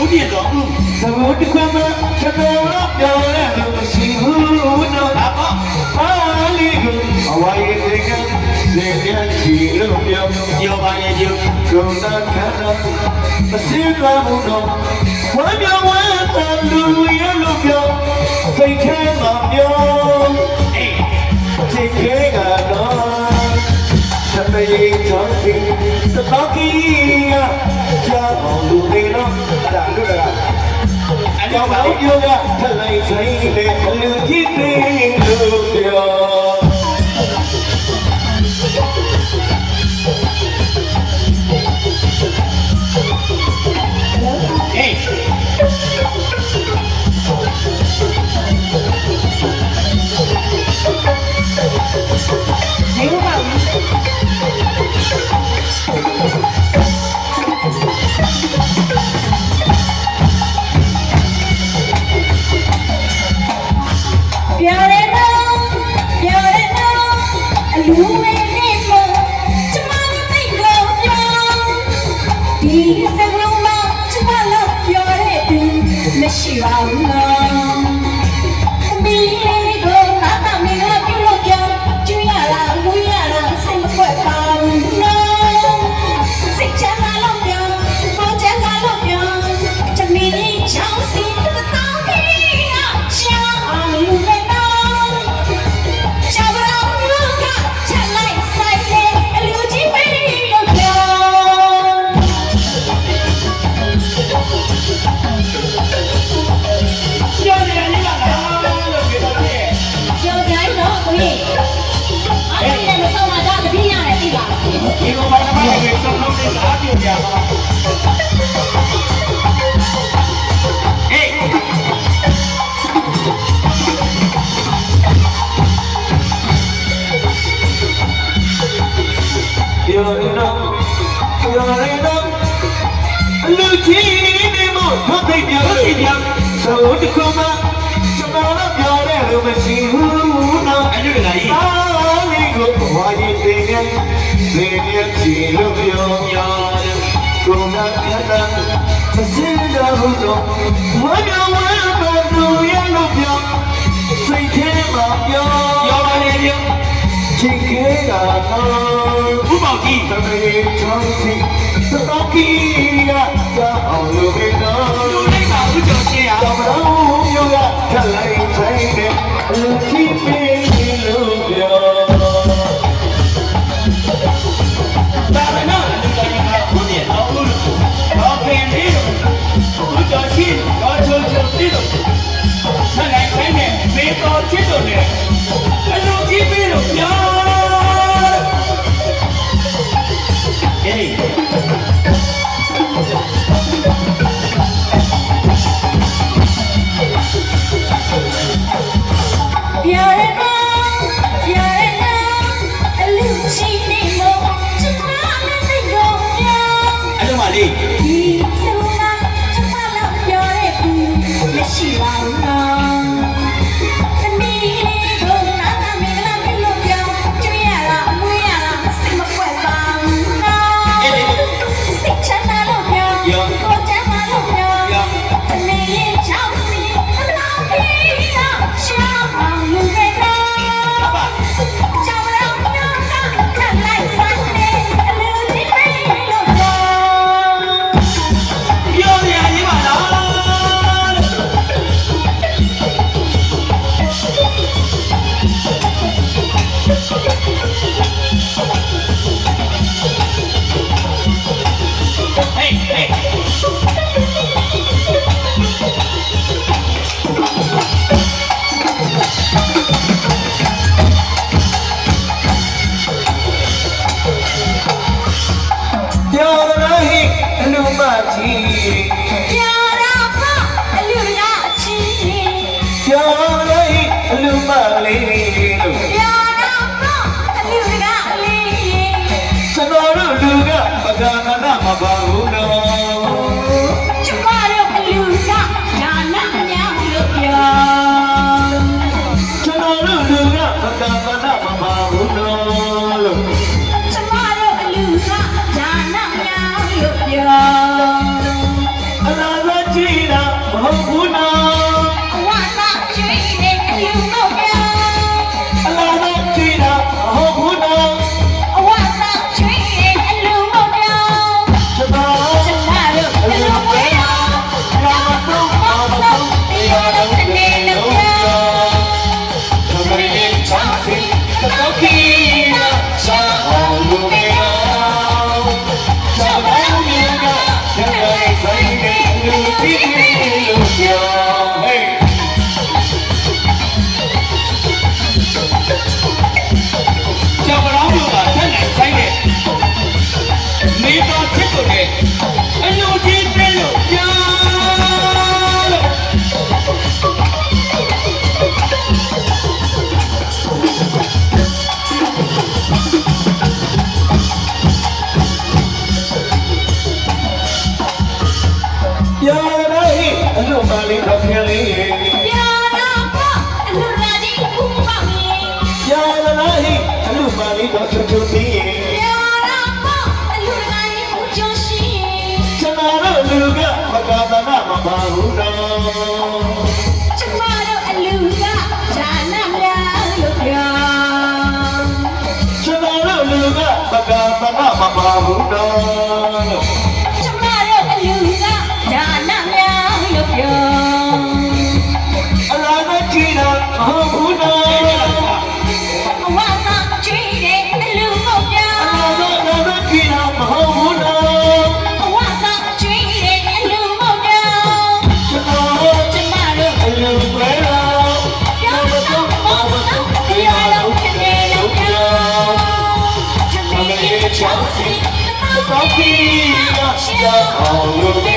ဦးပြည့်တော်သဘောတခွမ်းမချက်တော်ပြောင်းလဲလို့မရှိဘူးတော့အားလေးကိုအဝါရဲ့တဲ့ကစေရချီလို့ပြောပါရဲ့ကျုပ်ကုန်းတာခန္ဓာမစင်းကားမှုတော့ဝမ်းပြောင်းဝမ်းသာလူရလို့ပြောစိတ်ထဲမှာပြောစိတ်ထဲကတော့တမယေချောစီသဘောကြီးကြောက်အောင်လူတွေတော့ဒါလူတွေကအကြောင်းပါပြောကထလိုက်ဆိုင်တဲ့လူကြီးတွေလို့ပြောမရှိပါဘူးနော်သမီးလေးကိုသာသမီးကပြုလို့ပြောကျွေးရလားမွေးရလားစိတ်မခွက်ပါဘူးနော်စိတ်ချမ်းသာလို့ပြောပေါ်ချမ်းသာလို့ပြောသမီးလေးချောင်းစီတတောင်းကြီးကချောင်းအောင်လူပဲနော်ချောင်းတော်မျိုးကချက်လိုက်ဆိုင်တယ်အလူကြီးပဲလို့ပြောဒီလိုပါတော့ဒီစုံလုံးလေးအားပြုကြပါဟေးပြောရတော့လူကြီးနေမို့ဘုတ်သိပြောလို့ပြောဆိုတခုမှကျွန်တော်ပြောတယ်လို့မရှိဘူးနော်အဲ့ဒီကကြီးအားလေးကိုဝါရင်တင်နေစေရချီလို့ပြောကိုယ်ကခဏမစင်တော့ဘူးတော့ဝမ်းမြောက်ဝမ်းသာသူရလို့ပြောစိတ်ထဲမှာပြောပါလေပြောချစ်ခဲတာတော့ဥပ္ပောက်ကြီးသမီးချောင်းစီသတောက်ကြီးကကြောက်အောင်လို့ပဲတော့လူလိုက်ပါဦးကျော်ရှင်းရတော့မျိုးကထလိုက်ဆိုင်တဲ့လူကြီးပဲလို့ပြောဒါမနာလူတိုင်းကဘုရားတော်လို့တော့ခင်လေးဦးကျော်ရှင်းတော့ချိုးချိုးပြီးတော့ထလိုက်ဆိုင်တဲ့မေတော်ချစ်တော်နဲ့အလူကြီးပဲလို့ပြောဟေး ကြီး ပြာရာဖအလူရအချီ ပြောလိုက်အလူမလေးလို့ ပြာရာဖအလူရအလေး ကျွန်တော်တို့လူကပကနာနာမပါဘူးနော် ကျမတို့အလူကညာနာများလို့ပြော ကျွန်တော်တို့လူကပကနာနာမပါဘူးနော်လို့ ကျမတို့အလူကညာနာများလို့ပြော အလားကကြည့်တာမဟုတ်ဘူးနော် အဝါစာကျွေးနေအလူတော့ပြော အလားကကြည့်တာမဟုတ်ဘူးနော် အဝါစာကျွေးနေအလူတော့ပြော ကျွန်တော် ကျမတို့အလူဝဲအောင်လာမဆုံးမဆုံးတရားတော်တနေ့လို့ပြော ကျွန်တော်ရဲ့ချောင်းစီတော့ခီးနာချာအောင်လူမေအောင်ကျွန်တော်ရဲ့ကကျွန်တော်ရဲ့ဆိုင်ကလူတီးလို့ပြောဟေးကျော်ပရောင်းတို့ကဆက်နိုင်ဆိုင်တဲ့နေပါချစ်ကိုလည်းအလူကြီးတဲ့လို့ပြောလို့ ပြောလိုက်အလို့ပါလေးတော့ပြန်လေး ပြာရာဖအလူရာကြီးဥပမေ ပြောလိုက်အလို့ပါလေးတော့ချွတ်ချွတ်သေး ပြာရာဖအလူရာကြီးဥကျော်ရှိ ကျွန်တော်တို့လူကမကတာနာမပါဘူးနော် ကျမတို့အလူကဈာနာများလို့ပြော ကျွန်တော်တို့လူကမကတာနာမပါဘူးနော် ကျမတို့အလူကဈာနာများလို့ပြော အလားမကြည့်တော့မဟုတ်ဘူးနော် အဝါစာကျွေးတယ်အလူကိုပြော အလားမကြည့်တော့မဟုတ်ဘူးနော် အဝါစာကျွေးတယ်အလူကိုပြော ကျွန်တော် ကျမတို့ အလူပဲတော့ ပြောဆုံးမဆုံးတရားလုံးတနေ့လို့ပြော ကျွန်တော်ရဲ့ချောင်းစီတော့ခီးနာချာအောင်လူမေ